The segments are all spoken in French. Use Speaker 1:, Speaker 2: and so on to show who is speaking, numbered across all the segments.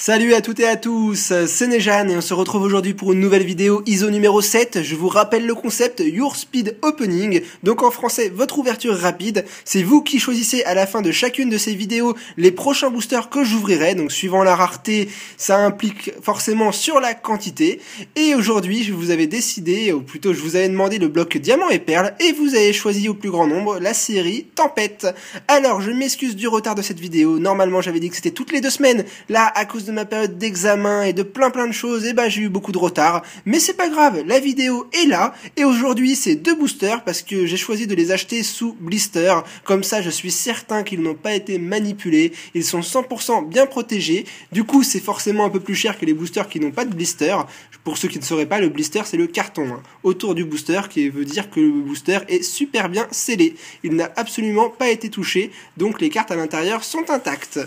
Speaker 1: Salut à toutes et à tous, c'est Nejan et on se retrouve aujourd'hui pour une nouvelle vidéo ISO numéro 7. Je vous rappelle le concept Your Speed Opening, donc en français votre ouverture rapide. C'est vous qui choisissez à la fin de chacune de ces vidéos les prochains boosters que j'ouvrirai, donc suivant la rareté, ça implique forcément sur la quantité. Et aujourd'hui je vous avais décidé, ou plutôt je vous avais demandé le bloc Diamant et Perle, et vous avez choisi au plus grand nombre la série Tempête. Alors je m'excuse du retard de cette vidéo, normalement j'avais dit que c'était toutes les 2 semaines, là à cause de ma période d'examen et de plein de choses, et j'ai eu beaucoup de retard, mais c'est pas grave, la vidéo est là, et aujourd'hui c'est 2 boosters parce que j'ai choisi de les acheter sous blister, comme ça je suis certain qu'ils n'ont pas été manipulés, ils sont 100% bien protégés, du coup c'est forcément un peu plus cher que les boosters qui n'ont pas de blister. Pour ceux qui ne sauraient pas, le blister c'est le carton autour du booster, qui veut dire que le booster est super bien scellé, il n'a absolument pas été touché, donc les cartes à l'intérieur sont intactes.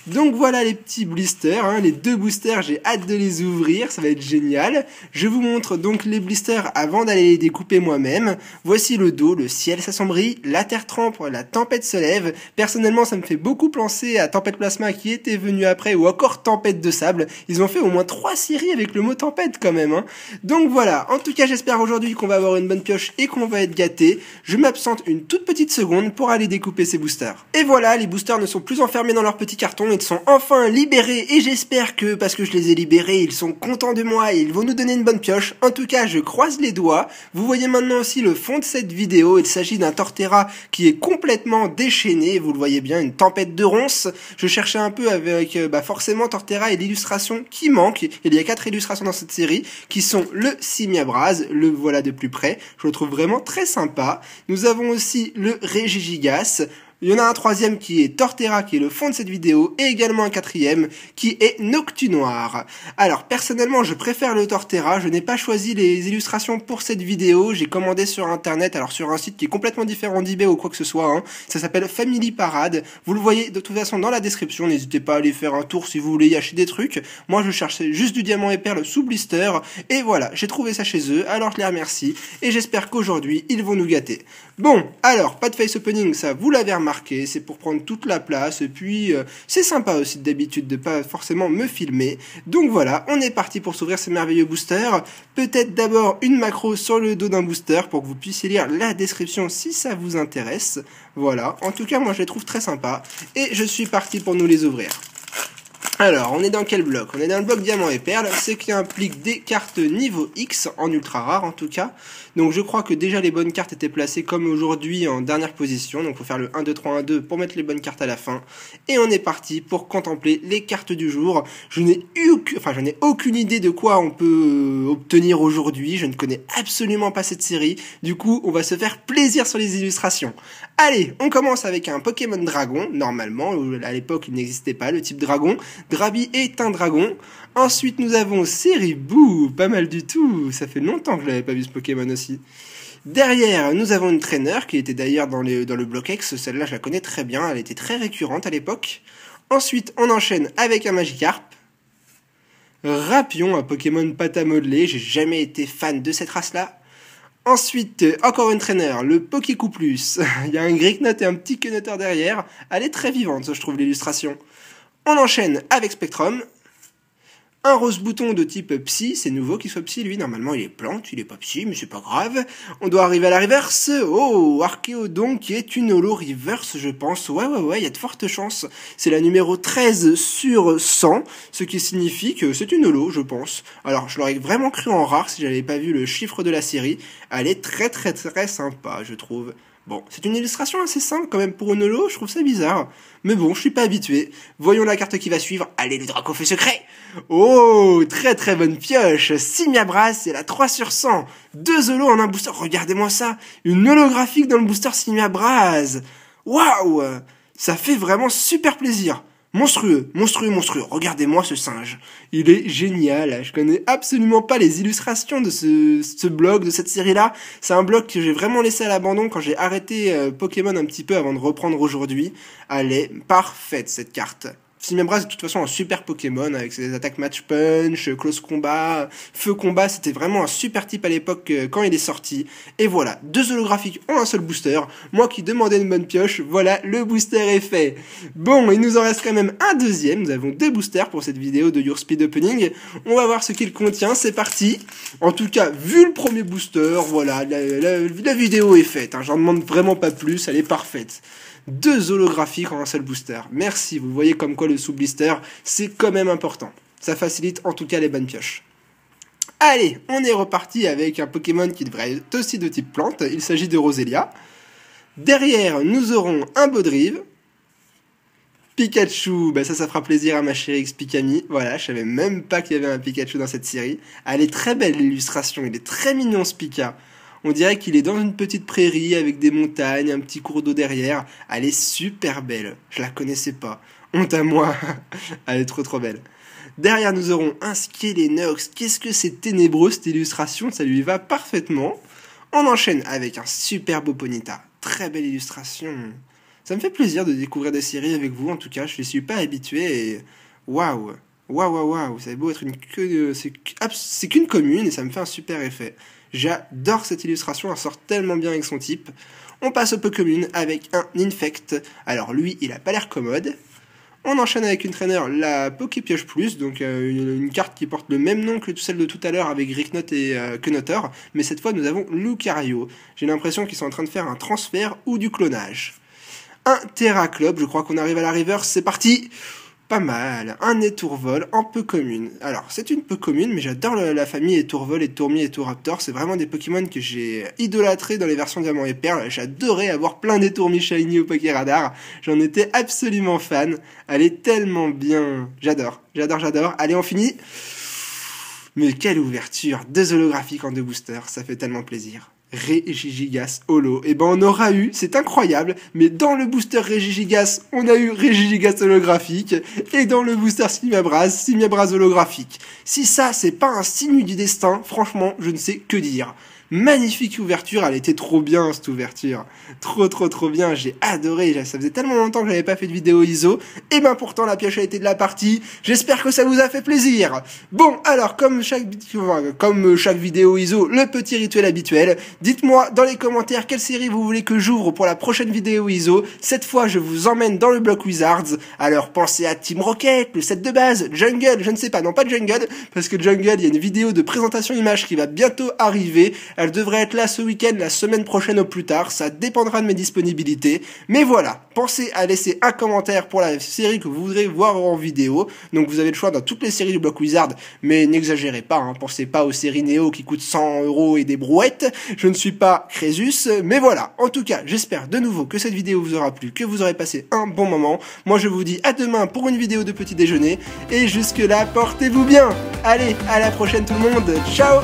Speaker 1: Donc voilà les petits blisters, les 2 boosters, j'ai hâte de les ouvrir, ça va être génial. Je vous montre donc les blisters avant d'aller les découper moi-même. Voici le dos, le ciel s'assombrit, la terre trempe, la tempête se lève. Personnellement ça me fait beaucoup penser à Tempête Plasma qui était venu après, ou encore Tempête de Sable. Ils ont fait au moins 3 séries avec le mot tempête quand même. Donc voilà, en tout cas j'espère aujourd'hui qu'on va avoir une bonne pioche et qu'on va être gâté. Je m'absente une toute petite seconde pour aller découper ces boosters. Et voilà, les boosters ne sont plus enfermés dans leur petit carton. Ils sont enfin libérés et j'espère que, parce que je les ai libérés, ils sont contents de moi et ils vont nous donner une bonne pioche. En tout cas, je croise les doigts. Vous voyez maintenant aussi le fond de cette vidéo. Il s'agit d'un Torterra qui est complètement déchaîné. Vous le voyez bien, une tempête de ronces. Je cherchais un peu avec, forcément Torterra et l'illustration qui manque. Il y a 4 illustrations dans cette série qui sont le Simiabras, le voilà de plus près. Je le trouve vraiment très sympa. Nous avons aussi le Regigigas. Il y en a un 3e qui est Torterra, qui est le fond de cette vidéo, et également un 4e qui est Noctunoir. Alors personnellement je préfère le Torterra, je n'ai pas choisi les illustrations pour cette vidéo, j'ai commandé sur internet, alors sur un site qui est complètement différent d'eBay ou quoi que ce soit, ça s'appelle Family Parade, vous le voyez de toute façon dans la description, n'hésitez pas à aller faire un tour si vous voulez y acheter des trucs. Moi je cherchais juste du diamant et perle sous blister, et voilà, j'ai trouvé ça chez eux, alors je les remercie, et j'espère qu'aujourd'hui ils vont nous gâter. Bon, alors, pas de face opening, ça vous l'avez remarqué, c'est pour prendre toute la place, et puis c'est sympa aussi d'habitude de pas forcément me filmer. Donc voilà, on est parti pour s'ouvrir ces merveilleux boosters. Peut-être d'abord une macro sur le dos d'un booster pour que vous puissiez lire la description si ça vous intéresse. Voilà, en tout cas moi je les trouve très sympas, et je suis parti pour nous les ouvrir. Alors, on est dans quel bloc? On est dans le bloc Diamant et Perle, ce qui implique des cartes niveau X, en ultra rare en tout cas. Donc je crois que déjà les bonnes cartes étaient placées comme aujourd'hui en dernière position, donc il faut faire le 1, 2, 3, 1, 2 pour mettre les bonnes cartes à la fin. Et on est parti pour contempler les cartes du jour. Je n'ai aucune idée de quoi on peut obtenir aujourd'hui, je ne connais absolument pas cette série, du coup on va se faire plaisir sur les illustrations. Allez, on commence avec un Pokémon Dragon, normalement, à l'époque il n'existait pas le type Dragon. Drabi est un dragon. Ensuite nous avons Seribou, pas mal du tout, ça fait longtemps que je n'avais pas vu ce Pokémon aussi. Derrière nous avons une Trainer qui était d'ailleurs dans le bloc X, celle-là je la connais très bien, elle était très récurrente à l'époque. Ensuite on enchaîne avec un Magikarp. Rapion, un Pokémon pâte à modeler, j'ai jamais été fan de cette race-là. Ensuite, encore une Trainer, le Pokécoup Plus. Il y a un Greeknot et un petit Quenoteur derrière. Elle est très vivante, je trouve, l'illustration. On enchaîne avec Spectrum. Un rose bouton de type Psy, c'est nouveau qu'il soit Psy, lui, normalement il est plante, il est pas Psy, mais c'est pas grave. On doit arriver à la reverse. Oh, Archéodon qui est une holo reverse, je pense. Ouais, il y a de fortes chances. C'est la numéro 13 sur 100, ce qui signifie que c'est une holo, je pense. Alors, je l'aurais vraiment cru en rare si j'avais pas vu le chiffre de la série. Elle est très sympa, je trouve. Bon, c'est une illustration assez simple quand même pour une holo, je trouve ça bizarre. Mais bon, je suis pas habitué. Voyons la carte qui va suivre. Allez, le Dracofeu secret. Oh, très bonne pioche. Simiabras, c'est la 3 sur 100. 2 holos en un booster. Regardez-moi ça. Une holographique dans le booster Simiabras. Waouh, ça fait vraiment super plaisir. Monstrueux. Regardez-moi ce singe. Il est génial. Je connais absolument pas les illustrations de ce blog, de cette série-là. C'est un blog que j'ai vraiment laissé à l'abandon quand j'ai arrêté Pokémon un petit peu avant de reprendre aujourd'hui. Elle est parfaite, cette carte. Simiabra, de toute façon, un super Pokémon avec ses attaques match punch, close combat, feu combat. C'était vraiment un super type à l'époque quand il est sorti. Et voilà, 2 holographiques en un seul booster. Moi qui demandais une bonne pioche, voilà, le booster est fait. Bon, il nous en reste quand même un deuxième. Nous avons 2 boosters pour cette vidéo de Your Speed Opening. On va voir ce qu'il contient, c'est parti. En tout cas, vu le premier booster, voilà, la vidéo est faite. Hein. J'en demande vraiment pas plus, elle est parfaite. 2 holographiques en un seul booster. Merci, vous voyez comme quoi le sous-blister, c'est quand même important. Ça facilite en tout cas les bonnes pioches. Allez, on est reparti avec un Pokémon qui devrait être aussi de type plante. Il s'agit de Roselia. Derrière, nous aurons un Beau-Drive. Pikachu, bah ça fera plaisir à ma chérie Xpikami. Voilà, je savais même pas qu'il y avait un Pikachu dans cette série. Elle est très belle l'illustration, il est très mignon ce Pika. On dirait qu'il est dans une petite prairie avec des montagnes, un petit cours d'eau derrière. Elle est super belle. Je la connaissais pas. Honte à moi. Elle est trop belle. Derrière, nous aurons un Skelenox. Qu'est-ce que c'est ténébreux cette illustration. Ça lui va parfaitement. On enchaîne avec un super beau Ponyta. Très belle illustration. Ça me fait plaisir de découvrir des séries avec vous. En tout cas, je ne suis pas habitué et waouh. Waouh. Ça va beau être c'est qu'une commune et ça me fait un super effet. J'adore cette illustration, elle sort tellement bien avec son type. On passe au peu commune avec un Infect. Alors lui, il a pas l'air commode. On enchaîne avec une trainer, la Poképioche Plus, donc une carte qui porte le même nom que celle de tout à l'heure avec Ricknot et Kenotor. Mais cette fois, nous avons Lucario. J'ai l'impression qu'ils sont en train de faire un transfert ou du clonage. Un Terraclope, je crois qu'on arrive à la reverse, c'est parti. Pas mal, un Étourvol en peu commune. Alors, c'est une peu commune, mais j'adore la famille Étourvol, Étourmi, Étouraptor. C'est vraiment des Pokémon que j'ai idolâtrés dans les versions Diamant et Perle. J'adorais avoir plein d'Étourmi Shiny au Pokéradar. J'en étais absolument fan. Elle est tellement bien. J'adore. Allez, on finit. Mais quelle ouverture. 2 holographiques en 2 boosters, ça fait tellement plaisir. Regigigas Holo. Et ben on aura eu, c'est incroyable, mais dans le booster Regigigas, on a eu Regigigas holographique, et dans le booster Simiabras holographique. Si ça, c'est pas un signe du destin, franchement, je ne sais que dire. Magnifique ouverture, elle était trop bien cette ouverture. Trop bien, j'ai adoré, ça faisait tellement longtemps que j'avais pas fait de vidéo ISO, et ben pourtant la pioche a été de la partie, j'espère que ça vous a fait plaisir. Bon, alors comme chaque vidéo ISO, le petit rituel habituel, dites-moi dans les commentaires quelle série vous voulez que j'ouvre pour la prochaine vidéo ISO. Cette fois je vous emmène dans le bloc Wizards, alors pensez à Team Rocket, le set de base, Jungle, je ne sais pas, non pas Jungle, parce que Jungle, il y a une vidéo de présentation image qui va bientôt arriver. Elle devrait être là ce week-end, la semaine prochaine au plus tard, ça dépendra de mes disponibilités. Mais voilà, pensez à laisser un commentaire pour la série que vous voudrez voir en vidéo. Donc vous avez le choix dans toutes les séries du bloc Wizard, mais n'exagérez pas, hein, pensez pas aux séries Néo qui coûtent 100 € et des brouettes. Je ne suis pas Crésus, mais voilà. En tout cas, j'espère de nouveau que cette vidéo vous aura plu, que vous aurez passé un bon moment. Moi je vous dis à demain pour une vidéo de petit déjeuner, et jusque là, portez-vous bien. Allez, à la prochaine tout le monde, ciao.